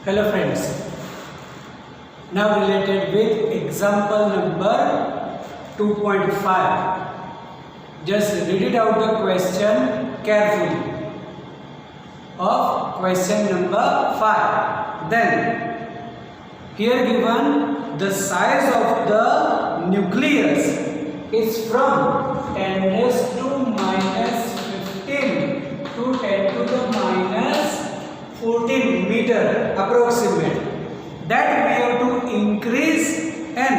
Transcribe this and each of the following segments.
Hello friends, now related with example number 2.5. Just read it out the question carefully of question number 5. Then here given the size of the nucleus is from 10 raised to minus 15 to 10 to the minus 14 meter approximate, that we have to increase and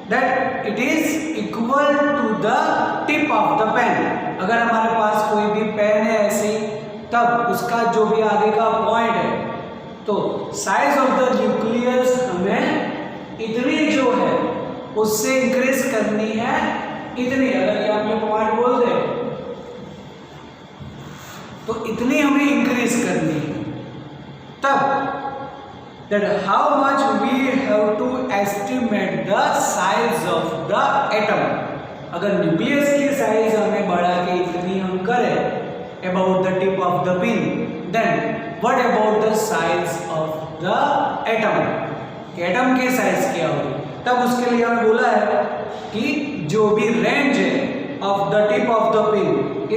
that it is equal to the tip of the pen. अगर हमारे पास कोई भी pen है ऐसे, तब उसका जो भी आगे का पॉइंट है, तो साइज ऑफ द न्यूक्लियस हमें इतनी जो है उससे इंक्रीज करनी है इतनी। अगर ये आप ये पॉइंट बोल दे तो इतनी हमें इंक्रीज करनी है। तब that how much we have to estimate the size of the atom. अगर न्यूक्लियस की साइज हमें बढ़ा के इतनी हम करें about the tip of the pin, then what about the size of the atom? Atom की साइज क्या होगी? तब उसके लिए हमें बोला है कि जो भी रेंज है of the tip of the pin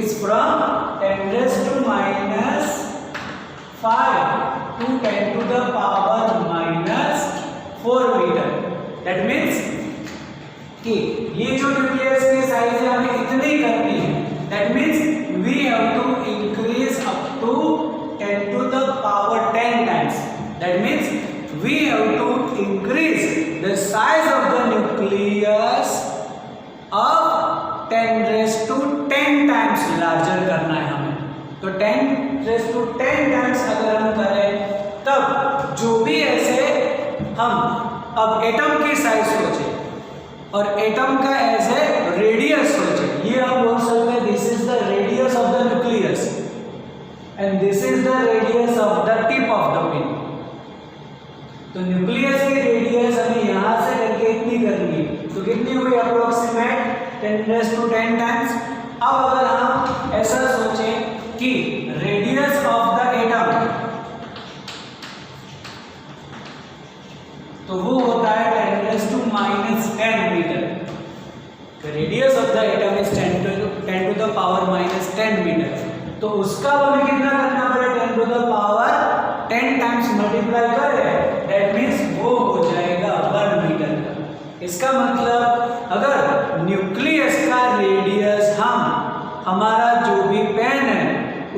is from 10 raised to minus 5 to 10 to the power minus 4 meter. That means कि ये जो न्यूक्लियस की साइज है हमें इतनी करनी है. That means we have to increase up to 10 to the power 10 times. That means we have to increase the size of the nucleus of 10 raised to 10 times larger करना है हमें. तो 10 raised to 10 times अगर हम करें तब जो भी ऐसे हम अब एटम की साइज सोचे और एटम का एज ए रेडियस सोचे, ये हम बोल सकते हैं this is the radius of the nucleus and this is the radius of the tip of the pin. तो न्यूक्लियस की रेडियस हमें यहां से करके इतनी करनी है, तो कितनी हुई अप्रोक्सीमेट 10 raised to 10 टाइम्स. अब अगर हम ऐसा सोचें कि रेडियस ऑफ द एटम, तो वो होता है 10 raised to minus 10 metre. The radius of the atom is 10 to the power minus 10 metre. तो उसका हमें कितना करना पड़ेगा? 10 to the power 10 times multiply करें, that means वो हो जाएगा 1 मीटर का. इसका मतलब अगर न्यूक्लियस का रेडियस हम हमारा जो भी पेन है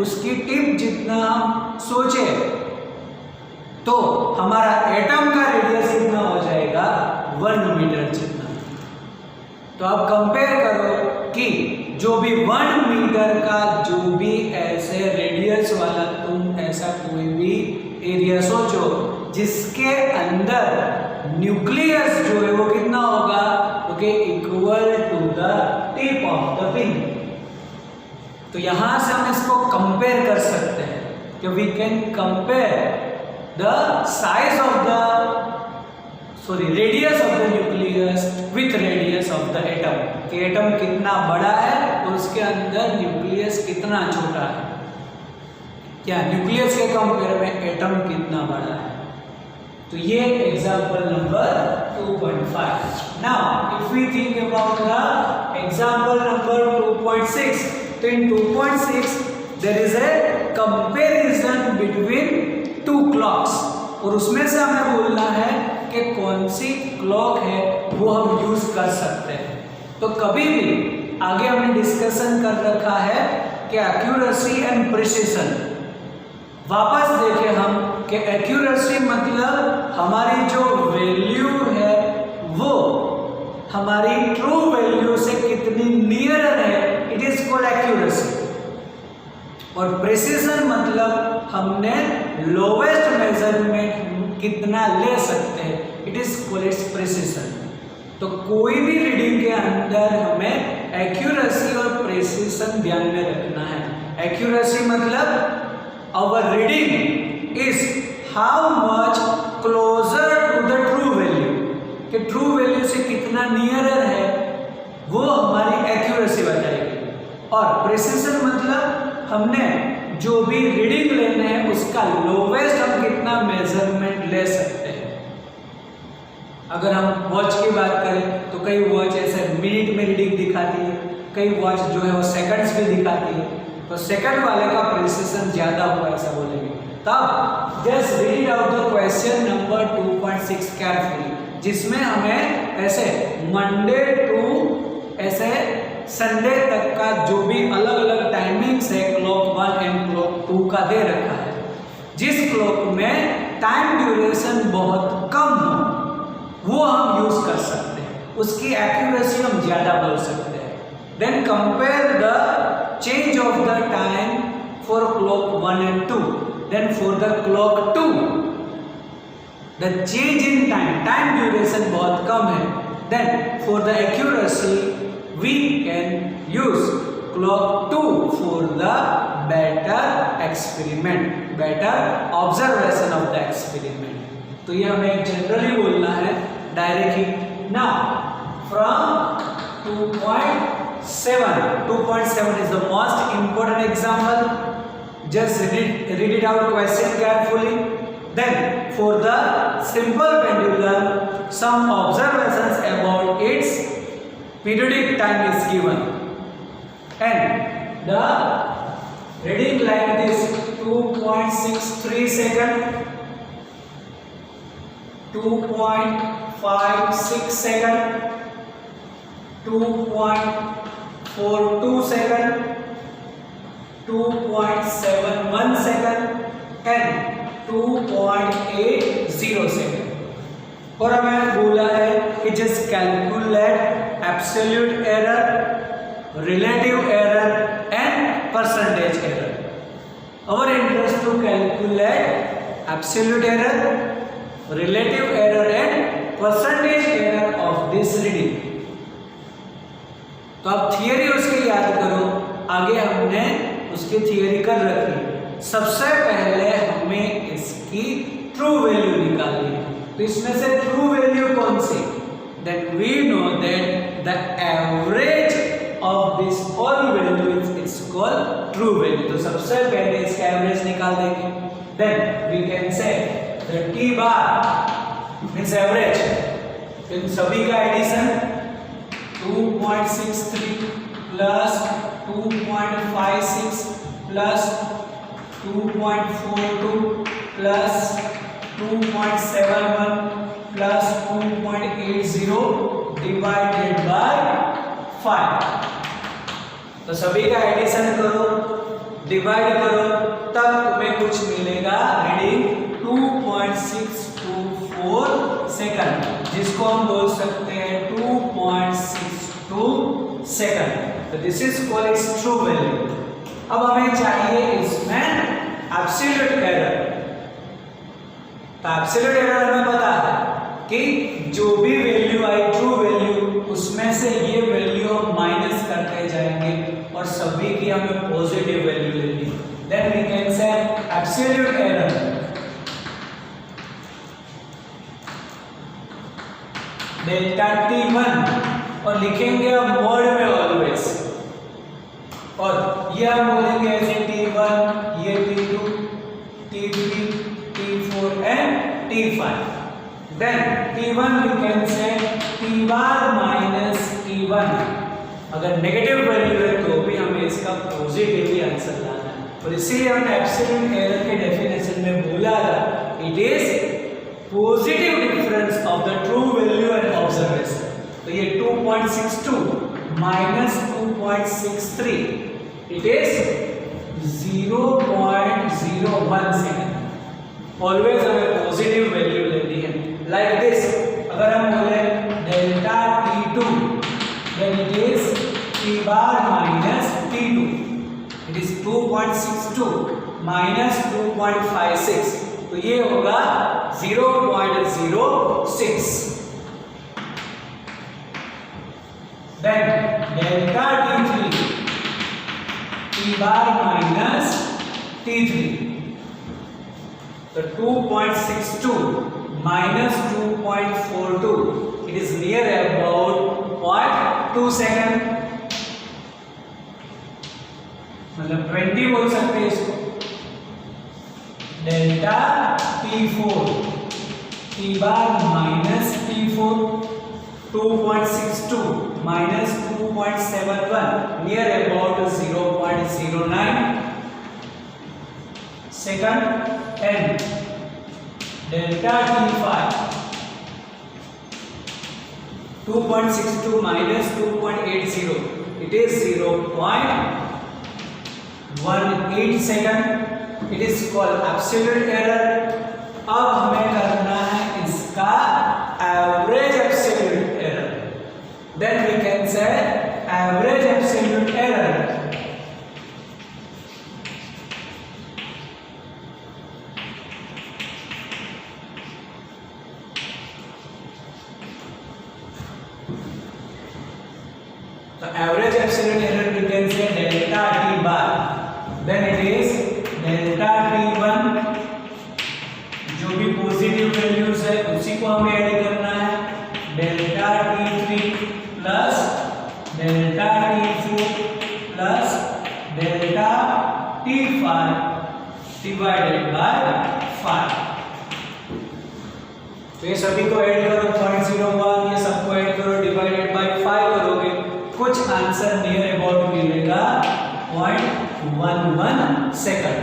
उसकी टिप जितना हम सोचे तो हमारा एटम का रेडियस कितना हो जाएगा? 1 मीटर जितना. तो आप कंपेयर करो कि जो भी 1 मीटर का जो भी ऐसे रेडियस वाला तुम ऐसा कोई भी एरिया सोचो जिसके अंदर न्यूक्लियस जो है वो कितना होगा? Okay, equal to the tip of the pin. तो यहां से हम इसको कंपेयर कर सकते हैं कि we can compare the size of the radius of the nucleus with radius of the atom. कि एटम कितना बड़ा है और उसके अंदर न्यूक्लियस कितना छोटा है, क्या न्यूक्लियस के कंपेयर में एटम कितना बड़ा है. तो ये example number 2.5. Now if we think about the example number 2.6, तो in 2.6 there is a comparison between 2 clocks और उसमें से हमें बोलना है कि कौन सी क्लॉक है वो हम यूज कर सकते हैं. तो कभी भी आगे हमने डिस्कशन कर रखा है कि एक्यूरेसी एंड प्रिसिशन. वापस देखें हम कि एक्यूरेसी मतलब हमारी जो वैल्यू है वो हमारी ट्रू वैल्यू से कितनी नियर है, इट इज कॉल्ड एक्यूरेसी. और प्रिसिशन मतलब हमने लोवेस्ट मेजरमेंट कितना ले सकते हैं, इट इज कॉल्ड प्रिसिशन. तो कोई भी रीडिंग के अंदर हमें एक्यूरेसी और प्रिसिशन ध्यान में रखना है. एक्यूरेसी मतलब our reading is how much closer to the true value, कि ट्रू वैल्यू से कितना नियरर है वो हमारी एक्यूरेसी बताएगी. और प्रिसिशन मतलब हमने जो भी रीडिंग लेने हैं उसका लोवेस्ट हम कितना मेजरमेंट अगर हम वॉच की बात करें तो कई वॉच ऐसे मिनट में रीडिंग दिखाती है, कई वॉच जो है वो सेकंड्स में दिखाती है, तो सेकंड वाले का प्रिसिशन ज़्यादा हुआ ऐसा बोलेंगे। तब just read out the question number 2.6 carefully, जिसमें हमें ऐसे मंडे टू ऐसे संडे तक का जो भी अलग अलग टाइमिंग्स है क्लॉक 1 एंड क्लॉक 2 का दे रखा है। जिस क्लॉक में टाइम ड्यूरेशन बहुत कम हो वो हम यूज कर सकते हैं, उसकी एक्यूरेसी हम ज़्यादा बोल सकते हैं। Then compare the change of the time for clock 1 and 2, then for the clock 2 the change in time duration बहुत कम है, then for the accuracy we can use clock 2 for the better experiment, better observation of the experiment. तो ये हमें generally बोलना है directly. Now from 2.7 is the most important example. Just read it out question carefully. Then for the simple pendulum, some observations about its periodic time is given, and the reading like this: 2.63 second, 2.56 second, 2.42 second, 2.71 second and 2.80 second। और हमें बोला है कि just calculate absolute error, relative error and percentage error. Our interest to calculate absolute error, relative error and percentage error of this reading। तो आप theory उसकी याद करो, आगे हमने उसकी थियरी कर रखी। सबसे पहले हमें इसकी ट्रू वैल्यू निकालनी है, तो इसमें से ट्रू वैल्यू कौन सी? Then we know that the average of this all values is called true value। तो सबसे पहले इसका एवरेज निकाल देंगे। Then we can say the t bar means average, इन सभी का addition 2.63 plus 2.56 plus 2.42 plus 2.71 plus 2.80 divided by 5। तो सभी का एडिशन करो, डिवाइड करो, तब तुम्हें कुछ मिलेगा रीडिंग 2.624 सेकंड, जिसको हम बोल सकते हैं 2.62 सेकंड। तो this is called its true value. अब हमें चाहिए इसमें एब्सोल्यूट एरर। तो एब्सोल्यूट एरर हमें पता है कि जो भी वैल्यू आई ट्रू वैल्यू, उसमें से ये वैल्यू हम माइनस करते जाएंगे और सभी की हमें पॉजिटिव वैल्यू लेनी। Then we can say absolute error delta t1 और लिखेंगे हम मोड में ऑलवेज, और ये हम बोलेंगे ऐसे t1, ये t2, t3, t4 and t5। देन t1 we can say t bar minus t1। अगर नेगेटिव वैल्यू है तो भी हमें इसका पॉजिटिवली आंसर लाना है, और इसीलिए हमने एब्सोल्यूट एरर के डेफिनेशन में बोला था it is positive difference of the true value and observation. तो ये 2.62 minus 2.63 it is 0.01 second. Always हमें पॉजिटिव वैल्यू लेनी है। लाइक दिस, अगर हम बोले delta t2 then it is t bar minus t2, it is 2.62 minus 2.56, तो ये होगा 0.06। then delta t3 t bar minus t3, तो 2.62 minus 2.42, it is near about 0.2 second, मतलब 20 बोल सकते हैं इसको। Delta t4 t bar minus t -T4, 2.62 -2.71 near about 0.09 second, and delta T5 2.62 -2.80, it is 0.18 second. It is called absolute error. अब हमें करना है इसका average absolute error. Then we can say average absolute error. So average absolute error we can say delta T bar. Then it is delta T1, जो भी positive values है उसी को हमें ऐड करना है, delta T3 plus delta T4 plus delta T5 divided by 5। तो ये सभी को ऐड करो 0.01, ये सबको ऐड करो डिवाइडेड बाय 5 करोगे, कुछ आंसर नियर अबाउट मिलेगा 0.11 सेकंड।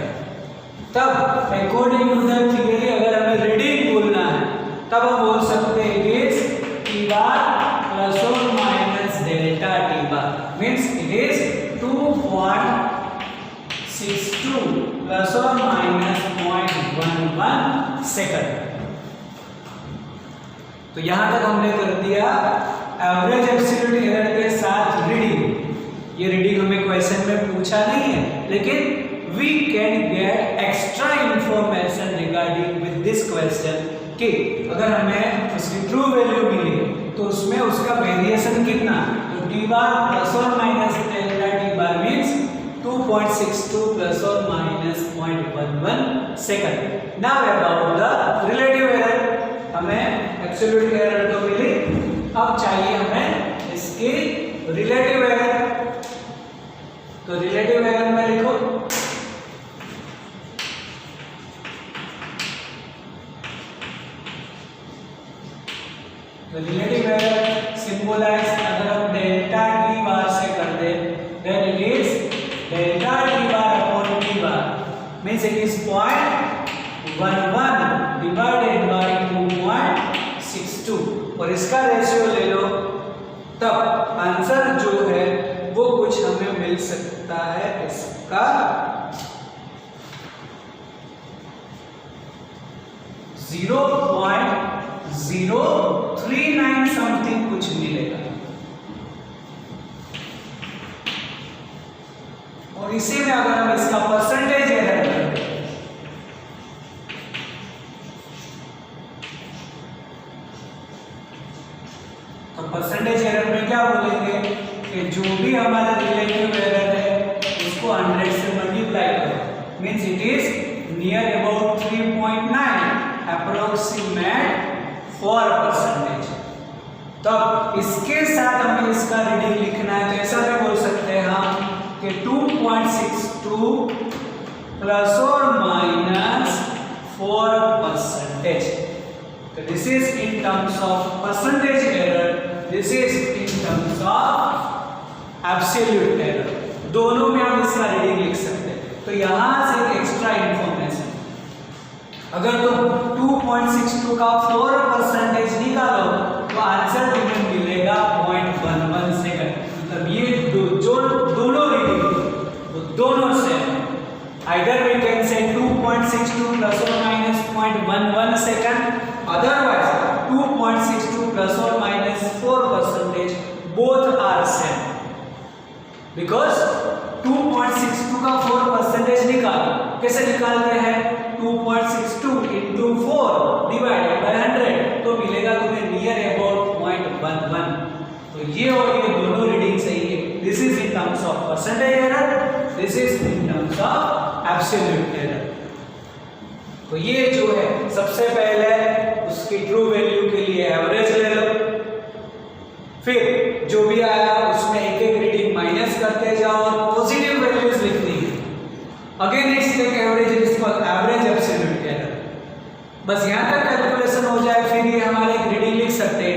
तब अकॉर्डिंग टू द थियरी अगर हमें रीडिंग बोलना है तब हम बोल सकते हैं कि T bar प्लस और minus delta T bar means it is 2.62 plus और माइनस 0.11 सेकंड। तो यहां तक हमने कर दिया एवरेज एब्सोल्यूट एरर के साथ रीडिंग। ये रीडिंग हमें क्वेश्चन में पूछा नहीं है, लेकिन we can get extra information regarding with this question कि अगर हमें उसकी ट्रू वैल्यू मिली तो उसमें उसका वेरिएशन कितना, तो T bar प्लस और minus delta T bar means 2.62 plus और minus 0.11 second. Now about the relative error, हमें एब्सोल्यूट एरर तो मिली, अब चाहिए हमें इसकी रिलेटिव एरर। तो रिलेटिव एरर में लिखो रिलेटिव एरर सिंबलाइज अगर हम डेल्टा T बार से कर दे, then it is delta T bar upon T bar means it is 0.11 divided by 2.62 और इसका रेशियो ले लो, तब आंसर जो है वो कुछ हमें मिल सकता है इसका 0.039 समथिंग कुछ मिलेगा। और इसी में अगर हम इसका परसेंटेज एरर करें तो परसेंटेज एरर में क्या बोलेंगे कि जो भी हमारा रिलेटिव एरर है उसको 100 से मल्टीप्लाई करो means it is near about 3.9 approximate 4%। तब इसके साथ हमें इसका रीडिंग लिखना है, तो ऐसा भी बोल सकते हैं हम कि 2.62 प्लस और माइनस 4%। तो this is in terms of percentage error, this is in terms of absolute error, दोनों में हम इसका रीडिंग लिख सकते हैं। तो यहां से एक्स्ट्रा इंफॉर्मेशन, अगर तुम 2.62 का 4% निकालो तो आंसर तुम्हें मिलेगा 0.11 सेकंड। मतलब ये दोनों रीडिंग वो दोनों से आइदर वी कैन से 2.62 प्लस और माइनस 0.11 सेकंड, अदरवाइज 2.62 प्लस और minus 4% both are same, because 2.62 का 4% निकालो, कैसे निकालते हैं 2.62 into 4 डिवाइडेड बाय 100 तो मिलेगा तुम्हें नियर अबाउट 0.11। तो ये और ये दोनों रीडिंग सही है। This is in terms of percentage error, this is in terms of absolute error. तो ये जो है सबसे पहले उसकी ट्रू वैल्यू के लिए एवरेज ले लो, फिर जो भी आया उसमें एक एक रीडिंग माइनस करते जाओ और पॉजिटिव वैल्यूज लिखनी है। Again next take average is called average absolute error. बस यहां तक कैलकुलेशन हो जाए फिर ये हमारे रीडिंग लिख सकते हैं।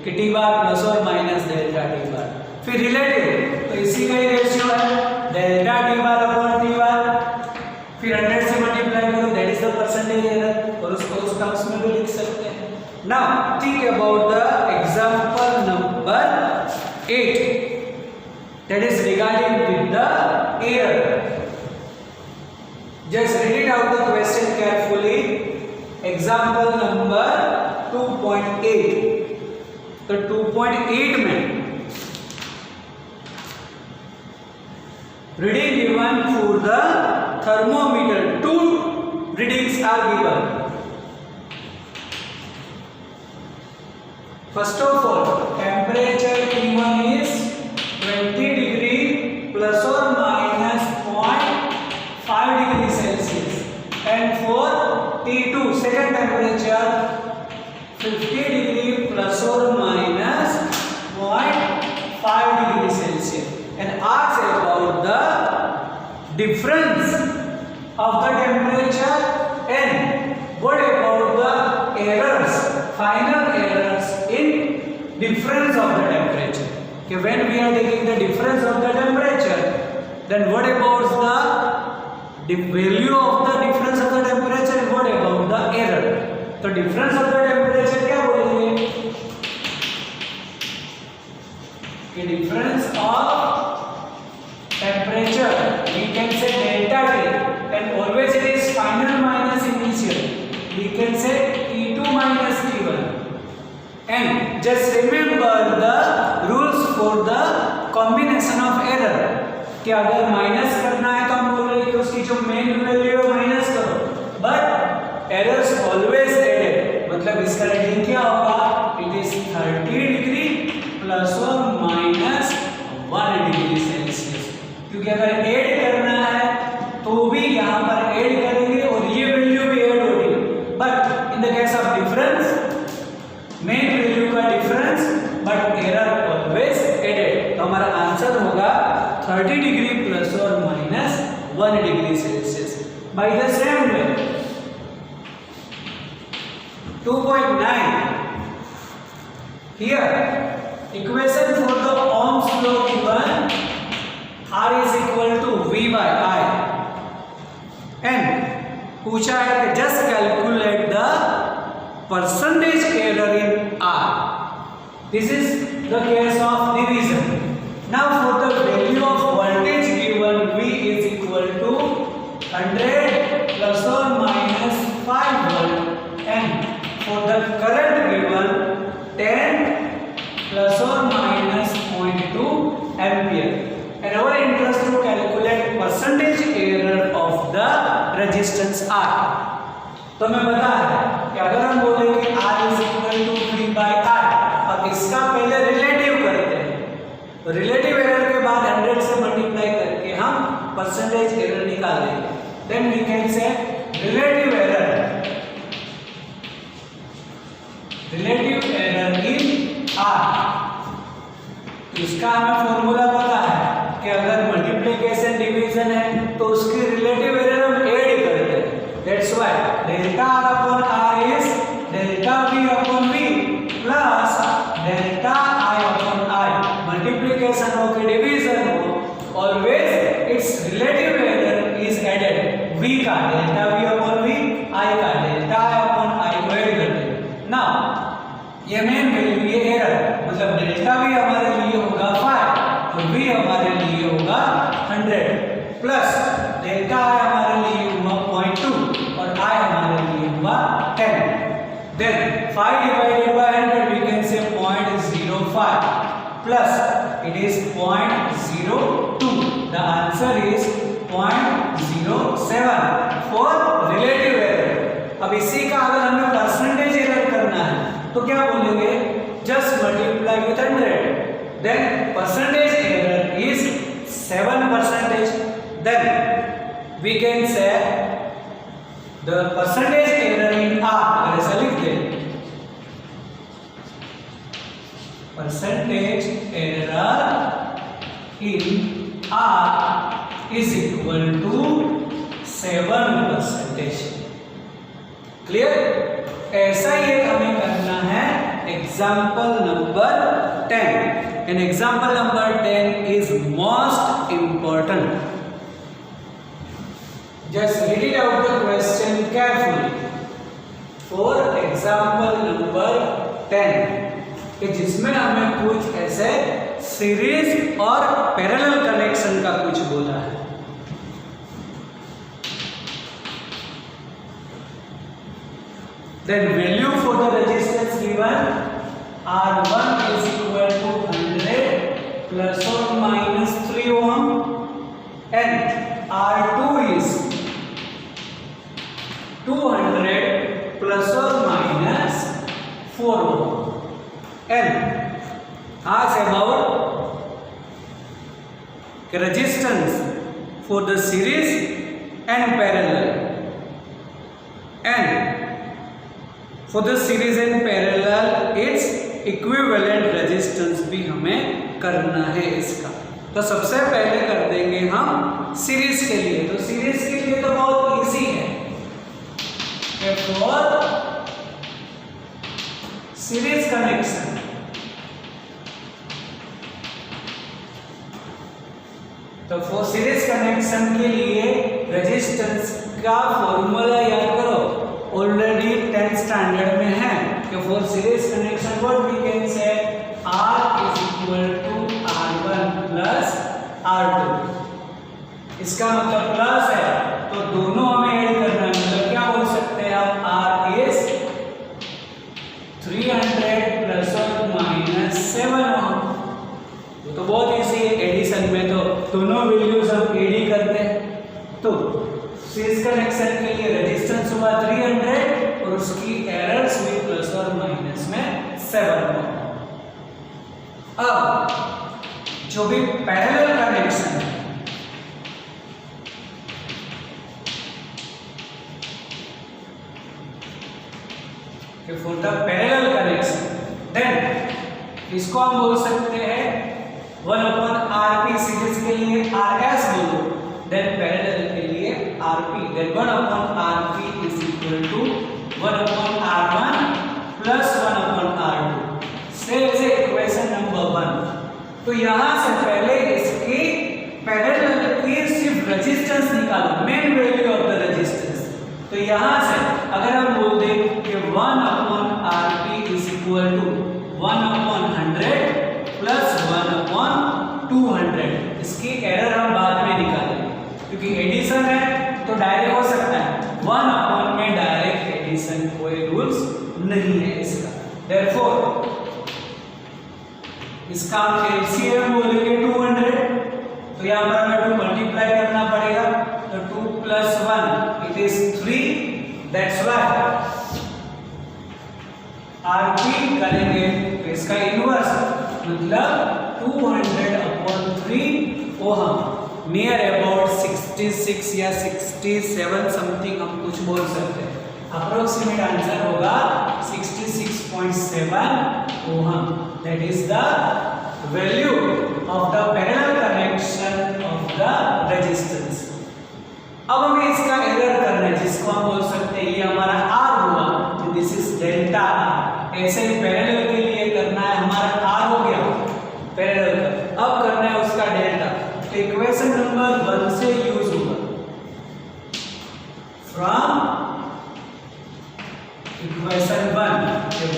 कि टी बार प्लस और माइनस डेल्टा टी बार। फिर रिलेटिव, तो इसी का ही रेशियो है delta T bar upon T bar, फिर 100 से मल्टीप्लाई करो, that is the percentage error, और उसको उस टर्म्स में भी लिख सकते हैं। Now think about the example number 8, that is regarding with the error. Just read it out the question carefully. Example number 2.8. तो 2.8 में reading given for the thermometer. Two readings are given. First of all, temperature T1 is 20 degree plus or minus 0.5 degree Celsius, and for T2 second temperature 50 degree plus or minus 0.5 degree Celsius, and ask about the difference of the temperature and what about the errors, final errors in difference of the temperature. Okay, when we are taking the difference of the temperature, then what about the value of the difference of the temperature and what about the error? तो difference of the temperature क्या बोलेंगे कि difference of temperature we can say delta T, and always it is final minus initial, we can say T2 minus T1. And just remember the rules for the combination of error, कि अगर minus करना है तो हम बोल रहे हैं कि उसकी जो मेन वैल्यू है माइनस करो, बट एरर्स ऑलवेज एडेड, मतलब इसका रीडिंग क्या होगा, इट इज 30 डिग्री प्लस और माइनस 1 डिग्री सेल्सियस, क्योंकि अगर ऐड करना है तो भी यहाँ पर ऐड करेंगे और ये वैल्यू भी ऐड होगी, but in the case of difference mean value का difference but error always added, तो हमारा आंसर होगा 30 डिग्री प्लस और minus 1 degree Celsius. By the same way 2.9 here equation for the Ohm's law given R is equal to V by I, and पूछा है कि just calculate the percentage error in R. This is the case of division. Now for the value of voltage given V is equal to 100 plus or minus 5 volt, and for the current given 10 plus or minus 0.2 ampere, and our interest to calculate percentage error of the resistance R. तो मैं बता कि अगर हम बोले कि R is equal to V by R, अब इसका पहले रिलेटिव करते हैं, तो रिलेटिव एरर के बाद 100 से मल्टीप्लाई करके हम परसेंटेज एरर निकाल देंगे, then we can say relative error in R। इसका हमें फॉर्मूला पता है कि अगर मल्टीप्लिकेशन डिवीजन है तो उसकी रिलेटिव एरर हम ऐड करते हैं, that's why delta R upon R is delta V upon V plus delta I upon I, multiplication हो कि डिवीजन हो always it's relative error is added, V का delta V upon V, I का delta I upon I को add करते हैं। Now ये main value, ये एरर मतलब डेल्टा V हमारे लिए होगा 5 और V हमारे लिए होगा 100 प्लस डेल्टा I हमारे लिए हुआ 0.2 और I हमारे लिए हुआ 10, then 5 divided by 100 we can say 0.05 plus it is 0.02, the answer is 0.07 for relative error। अब इसी का अगर हमें परसेंटेज एरर करना है तो क्या बोलेंगे, just multiply with 100, then percentage error is 7%, then we can say the percentage error in R, अगर ऐसा लिख दें percentage error in R is equal to 7%। Clear, ऐसा ही हमें करना है example number 10, and example number 10 is most important. Just read it out the question carefully. For example number 10, कि जिसमें हमें कुछ ऐसे सीरीज और पैरेलल कनेक्शन का कुछ बोला है. Then value for the resistance given, R1 is equal to 100 plus or minus 3 ohm, and R2 is 200 plus or minus 4 ohm, and ask about resistance for the series and parallel, and for the series and parallel its equivalent resistance भी हमें करना है इसका. तो सबसे पहले कर देंगे हम सीरीज के लिए. तो सीरीज के लिए तो बहुत इजी है. फॉर सीरीज कनेक्शन, तो फॉर सीरीज कनेक्शन के लिए रेजिस्टेंस का फॉर्मूला याद करो. ऑलरेडी 10th स्टैंडर्ड में है कि for series connection what we can say R is equal to R1 plus R2. इसका मतलब प्लस है तो दोनों हमें ऐड करना है. मतलब क्या बोल सकते हैं आप, R is 300 plus or minus 7 ohm. वो तो बहुत इजी है. एडिशन में तो दोनों वैल्यूज हम एड ही करते हैं. तो सीरीज कनेक्शन के लिए रेजिस्टेंस हुआ 300 और उसकी एरर्स हुई प्लस और माइनस में 7 ओम. अब जो भी पैरेलल कनेक्शन है, for the parallel connection, then इसको हम बोल सकते हैं 1/RP. सीरीज के लिए RS बोलो, देन पैरेलल के लिए RP, then 1/RP is equal to 1/R1 plus 1/R2. से ऐसे इक्वेशन नंबर 1. तो यहाँ से पहले इसकी पैरेलल की सिर्फ रेजिस्टेंस निकालो, main value of the resistance. तो यहाँ से अगर हम बोल दें कि 1/RP is equal to 1/100 plus 1/200, इसकी एरर हम बाद में निकालेंगे क्योंकि एडिशन है तो डायरेक्ट हो सकता है. 1/, में डायरेक्ट एडिशन कोई रूल्स नहीं है इसका. देयरफॉर इसका हम एलसीएम बोलेंगे 200. तो यहाँ पर हमें 2 मल्टीप्लाई करना पड़ेगा. तो 2 plus 1 it is 3. That's why RP करेंगे तो इसका इनवर्स मतलब 200/3 ओहम, नियर अबाउट 66 या 67 समथिंग हम कुछ बोल सकते हैं. अप्रोक्सीमेट आंसर होगा 66.7 ohm. That is the value of the parallel connection of the resistance. अब हमें इसका एरर करना है जिसको हम बोल सकते हैं ये हमारा R हुआ, तो दिस इज डेल्टा R. ऐसे ही पैरेलल के लिए करना है, हमारा R हो गया पैरेलल का, अब करना है उसका डेल्टा. तो इक्वेशन नंबर 1 से यूज होगा. From equation 1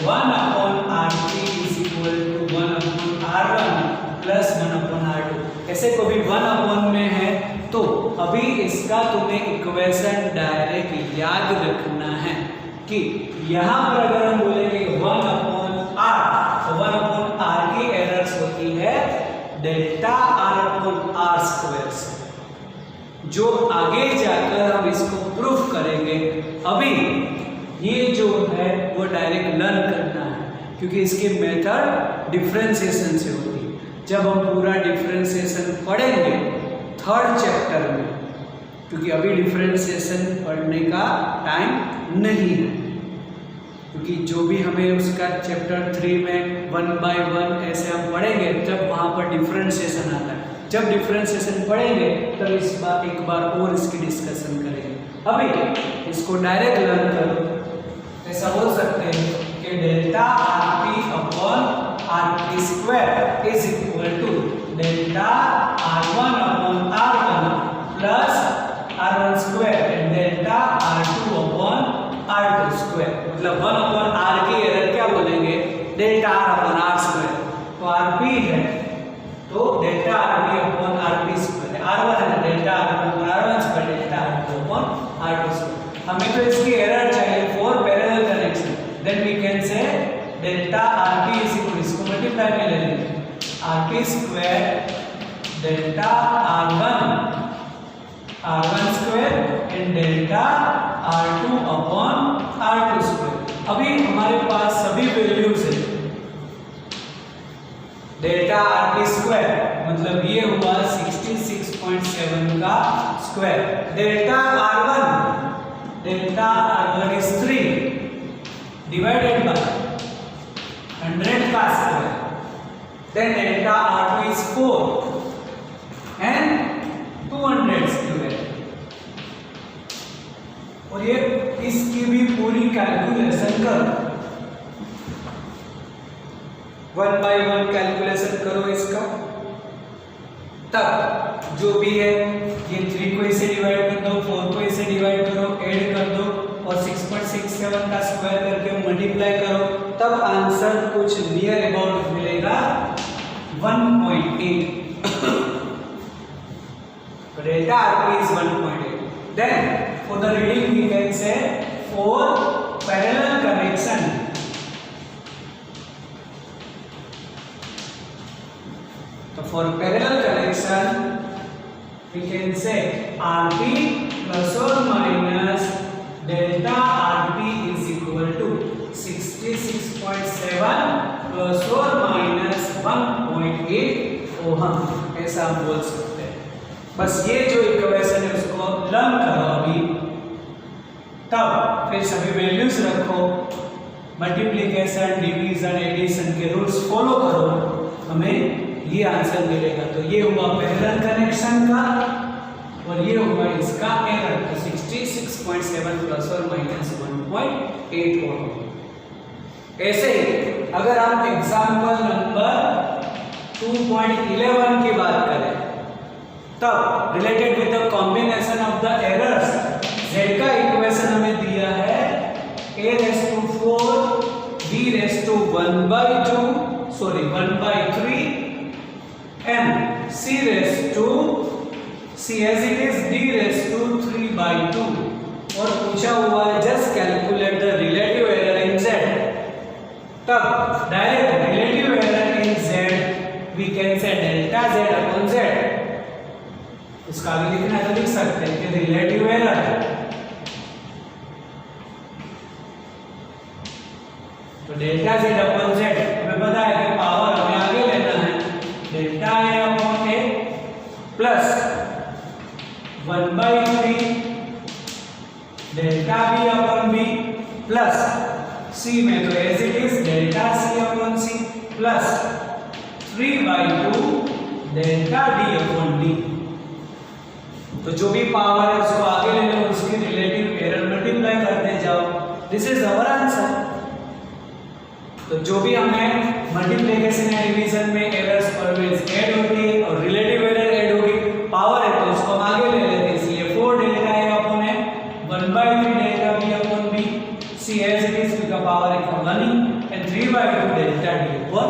1/RP is equal to 1/R1 plus 1/R2. ऐसे को भी 1/1 में है तो अभी इसका तुम्हें इक्वेशन डायरेक्ट याद रखना है कि यहाँ पर अगर हम बोलेंगे 1/R, तो 1/R की एरर्स होती है डेल्टा R/R स्क्वायर से, जो आगे जाकर हम इसको प्रूफ करेंगे. अभी ये जो है वो डायरेक्ट लर्न करना है क्योंकि इसकी मेथड डिफरेंशिएशन से होती है. जब हम पूरा डिफरेंशिएशन पढ़ेंगे 3rd चैप्टर में, क्योंकि अभी डिफरेंशिएशन पढ़ने का टाइम नहीं है, क्योंकि जो भी हमें उसका चैप्टर 3 में 1 by 1 ऐसे हम पढ़ेंगे जब वहाँ पर डिफरेंशिएशन आता है. जब डिफरेंशिएशन पढ़ेंगे तब इस बार एक बार और इसकी डिस्कशन करेंगे. अभी इसको डायरेक्ट लर्न करो. ऐसा बोल सकते हैं कि delta RP rp square is equal to delta r1 upon r1 plus r1 square and delta r2 upon r2 square। मतलब 1 upon r की एरर क्या बोलेंगे, delta r upon r square। तो rp है तो delta rp upon rp square, r1 है delta r1 upon r1 square, delta r2 upon r2 square। हमें तो इसकी एरर चाहिए for parallel connection, then we can say delta rp is equal, इसको multiply में ले लेंगे, rp square delta r1 square and delta r2 upon r2 square. अभी हमारे पास सभी वैल्यूज है, डेल्टा rp स्क्वायर मतलब ये हुआ 66.7 का square, delta r1 is 3 divided by 100 का square, then delta r2 is 4 and 200 square. और ये इसकी भी पूरी कैलकुलेशन करो, 1 by 1 कैलकुलेशन करो इसका, तब जो भी है ये 3 को इसे डिवाइड कर दो, 4 को इसे डिवाइड करो, ऐड कर दो और 6.67 का स्क्वायर करके मल्टीप्लाई करो, तब आंसर कुछ नियर अबाउट मिलेगा 1.8। Delta rp is 1.8। Then for the reading we can say for parallel connection, so for parallel connection we can say rp plus or minus delta rp is equal to 66.7 plus or minus 1.8 ohm, ऐसा हम बोल सकते हैं। बस ये जो equation है उसको लर्न करो अभी, तब फिर सभी वैल्यूज रखो, मल्टीप्लिकेशन डिवीजन एडिशन के रूल्स फॉलो करो, हमें ये आंसर मिलेगा। तो ये हुआ पैरेलल कनेक्शन का और ये हुआ इसका एरर, तो 66.7 प्लस और माइनस 1.8 ओम। ऐसे ही अगर हम एग्जाम्पल नंबर 2.11 की बात करें, तब related with the combination of the errors, z का इक्वेशन हमें दिया है a raised to 4 b raised to 1/3 and c raised to c as it is d raised to 3/2, और पूछा हुआ है just calculate the relative error in z। तब direct relative error in z we can say delta z upon z, इसका आगे लिखना है तो लिख सकते हैं कि रिलेटिव एरर, तो डेल्टा z अपॉन z हमें पता है कि पावर हमें आगे लेना है, delta a upon a plus 1/3 delta b upon b plus c में तो as it is delta c upon c plus 3/2 delta d upon d। तो जो भी पावर है उसको आगे ले लो, उसकी रिलेटिव एरर मल्टीप्लाई करते जाओ, दिस इज आवर आंसर। तो जो भी हमें मल्टीप्लिकेशन या डिवीजन में एरर्स ऑलवेज ऐड होती है और रिलेटिव एरर ऐड होगी, पावर है तो उसको हम आगे ले लेते हैं, इसलिए 4 delta a upon a 1/3 delta b upon b, c as it is का पावर है 1 एंड 3/2 डेल्टा d अपॉन